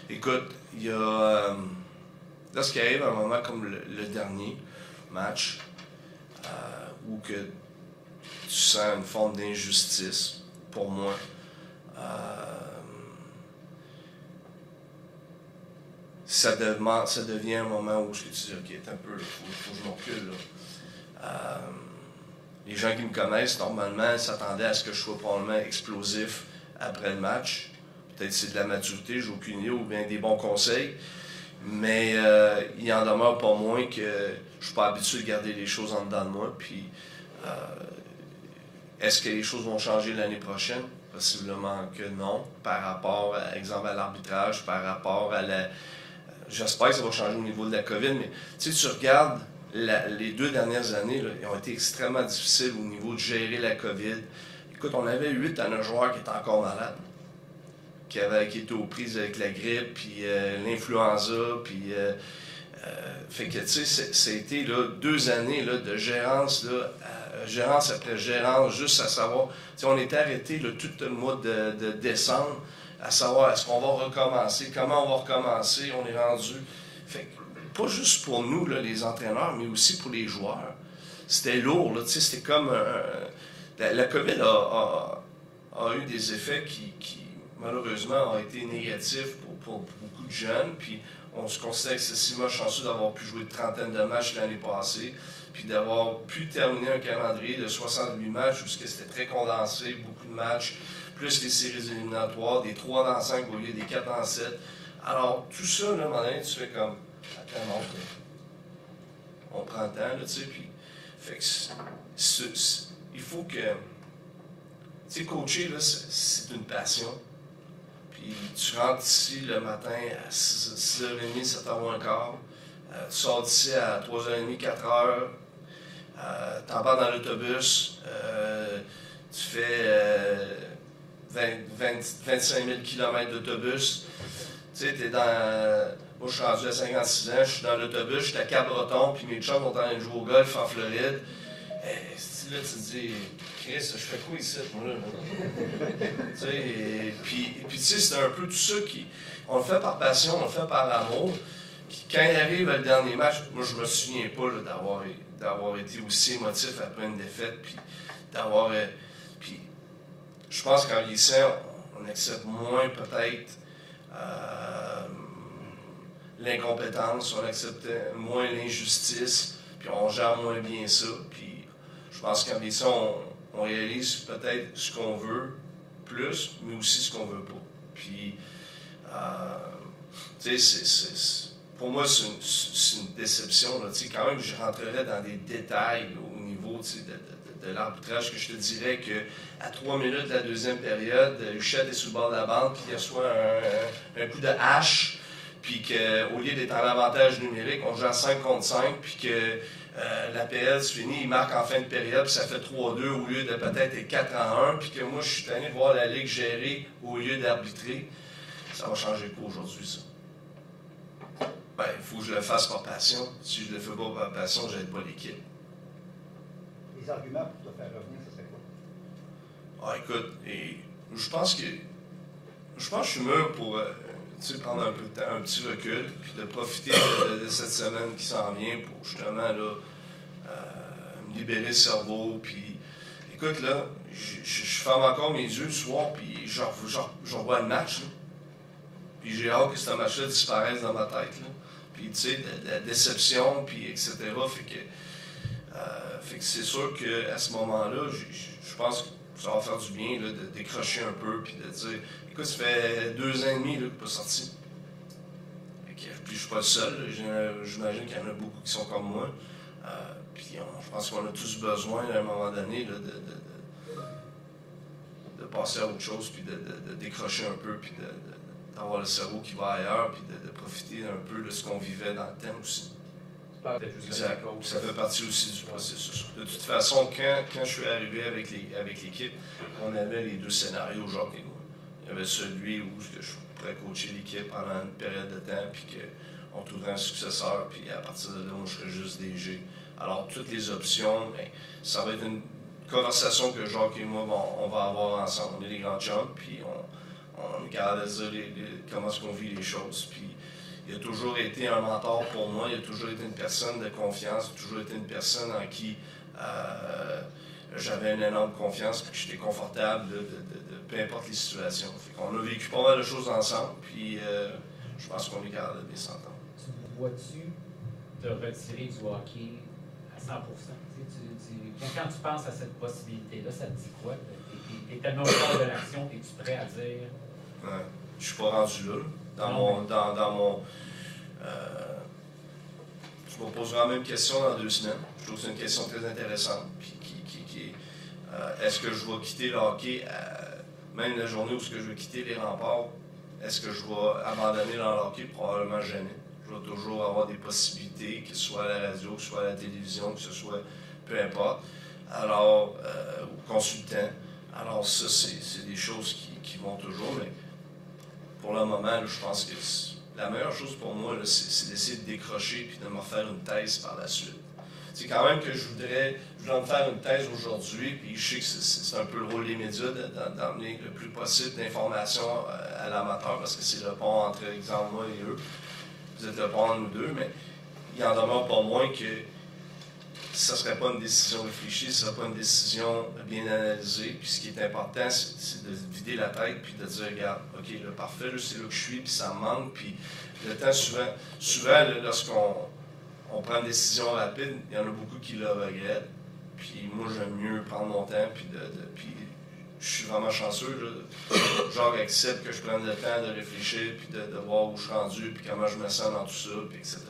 Écoute, il y a... là, ce qui arrive à un moment comme le dernier match, où que tu sens une forme d'injustice, pour moi. Ça devient un moment où tu dis, OK, t'es un peu, il faut que je m'occupe. Les gens qui me connaissent, normalement, s'attendaient à ce que je sois probablement explosif après le match. Peut-être c'est de la maturité, j'ai aucune idée, ou bien des bons conseils. Mais il en demeure pas moins que je suis pas habitué de garder les choses en dedans de moi. Puis, est-ce que les choses vont changer l'année prochaine? Possiblement que non, par rapport, par exemple, à l'arbitrage, par rapport à la... J'espère que ça va changer au niveau de la COVID, mais tu sais, tu regardes les 2 dernières années, là, ils ont été extrêmement difficiles au niveau de gérer la COVID. Écoute, on avait 8 à 9 joueurs qui étaient encore malades, qui étaient aux prises avec la grippe, puis l'influenza, puis... fait que, tu sais, ça a été là, 2 années là, de gérance, là, gérance après gérance, juste à savoir... Tu sais, on était arrêté là, tout le mois de décembre, à savoir est-ce qu'on va recommencer, comment on va recommencer, on est rendu... Fait que, pas juste pour nous, là, les entraîneurs, mais aussi pour les joueurs. C'était lourd, là, tu sais, c'était comme... la COVID a eu des effets qui malheureusement, ont été négatifs pour beaucoup de jeunes, puis on se considère excessivement chanceux d'avoir pu jouer une trentaine de matchs l'année passée, puis d'avoir pu terminer un calendrier de 68 matchs, où c'était très condensé, beaucoup de matchs, plus les séries éliminatoires, des 3 dans 5 au lieu des 4 dans 7. Alors, tout ça, là, à un moment donné, tu fais comme, attends, non, on prend le temps, là, tu sais, puis, fait que, il faut que, tu sais, coacher, là, c'est une passion. Puis tu rentres ici le matin à 6h30, 7h15, tu sors d'ici à 3h30, 4h, t'embarques dans l'autobus, tu fais 25 000 km d'autobus. Tu sais, t'es dans... Moi, je suis rendu à 56 ans, je suis dans l'autobus, je suis à Cap-Breton, puis mes chums sont en train de jouer au golf en Floride. Là, tu te dis, Chris, je fais quoi ici, moi, là? Tu sais, puis tu sais, c'est un peu tout ça qui... On le fait par passion, on le fait par amour. Puis quand il arrive le dernier match, moi, je me souviens pas d'avoir été aussi émotif après une défaite, puis d'avoir... puis je pense qu'en vieillissant, on accepte moins peut-être l'incompétence, on accepte moins l'injustice, puis on gère moins bien ça, puis je pense qu'en vieillissant, on réalise peut-être ce qu'on veut plus, mais aussi ce qu'on veut pas. Puis, tu sais, pour moi, c'est une déception. Là. Quand même, je rentrerais dans des détails là, au niveau de l'arbitrage, que je te dirais qu'à 3 minutes de la deuxième période, Huchette est sous le bord de la bande, puis il reçoit un coup de hache, puis qu'au lieu d'être en avantage numérique, on joue à 5 contre 5, puis que l'APL se finit, il marque en fin de période, puis ça fait 3-2 au lieu de peut-être être 4-1, puis que moi, je suis tanné de voir la Ligue gérer au lieu d'arbitrer. Ça va changer quoi aujourd'hui, ça? Ben, il faut que je le fasse par passion. Si je le fais pas par passion, je n'aide pas l'équipe. Les arguments pour te faire revenir, ça serait quoi? Ah, écoute, je pense que je suis mûr pour prendre un peu de temps, un petit recul, puis de profiter de cette semaine qui s'en vient pour justement là, me libérer le cerveau. Puis, écoute, là, je ferme encore mes yeux le soir, puis je revois le match. Là. Puis j'ai hâte que ce match-là disparaisse dans ma tête. Là. Puis, tu sais, de la déception, puis etc. Fait que c'est sûr qu'à ce moment-là, je pense que ça va faire du bien là, de décrocher un peu, puis de dire, écoute, ça fait 2 ans et demi là, que je suis pas sorti. Puis je suis pas le seul, j'imagine qu'il y en a beaucoup qui sont comme moi. Puis je pense qu'on a tous besoin à un moment donné là, de passer à autre chose, puis de décrocher un peu, puis d'avoir le cerveau qui va ailleurs, puis de profiter un peu de ce qu'on vivait dans le temps aussi. Exact. Ça fait partie aussi du processus. De toute façon, quand je suis arrivé avec l'équipe, on avait les 2 scénarios, Jacques et moi. Il y avait celui où je pourrais coacher l'équipe pendant une période de temps, puis qu'on trouverait un successeur, puis à partir de là, moi, je serais juste DG. Alors, toutes les options, bien, ça va être une conversation que Jacques et moi, on va avoir ensemble. On est des grands chums, puis on est capable de dire comment est-ce qu'on vit les choses. Puis, il a toujours été un mentor pour moi, il a toujours été une personne de confiance, il a toujours été une personne en qui j'avais une énorme confiance, puis j'étais confortable de peu importe les situations. On a vécu pas mal de choses ensemble, puis je pense qu'on est capable de bien s'entendre. Tu vois-tu te retirer du hockey à 100%? Quand tu penses à cette possibilité-là, ça te dit quoi? Tu es tellement au cœur de l'action, es-tu prêt à dire? Ouais. Je suis pas rendu là. Je me poserai la même question dans 2 semaines. Je trouve que c'est une question très intéressante. Puis est-ce que je vais quitter le hockey, même la journée où je vais quitter les remparts, est-ce que je vais abandonner dans le hockey? Probablement jamais. Je vais toujours avoir des possibilités, que ce soit à la radio, que ce soit à la télévision, que ce soit peu importe. Alors, ou consultant. Alors ça, c'est des choses qui vont toujours, mais pour le moment, là, je pense que la meilleure chose pour moi, c'est d'essayer de décrocher et de me refaire une thèse par la suite. C'est quand même que je voudrais me faire une thèse aujourd'hui, puis je sais que c'est un peu le rôle des médias d'emmener le plus possible d'informations à l'amateur, parce que c'est le pont entre, exemple, moi et eux. Vous êtes le pont entre nous deux, mais il en demeure pas moins que ça ne serait pas une décision réfléchie, ce ne serait pas une décision bien analysée. Puis ce qui est important, c'est de vider la tête puis de dire, regarde, OK, le parfait, c'est là que je suis, puis ça me manque. Puis le temps, souvent là, lorsqu'on prend une décision rapide, il y en a beaucoup qui le regrettent. Puis moi, j'aime mieux prendre mon temps, puis je suis vraiment chanceux. Là. Genre, accepte que je prenne le temps de réfléchir, puis de voir où je suis rendu, puis comment je me sens dans tout ça, puis etc.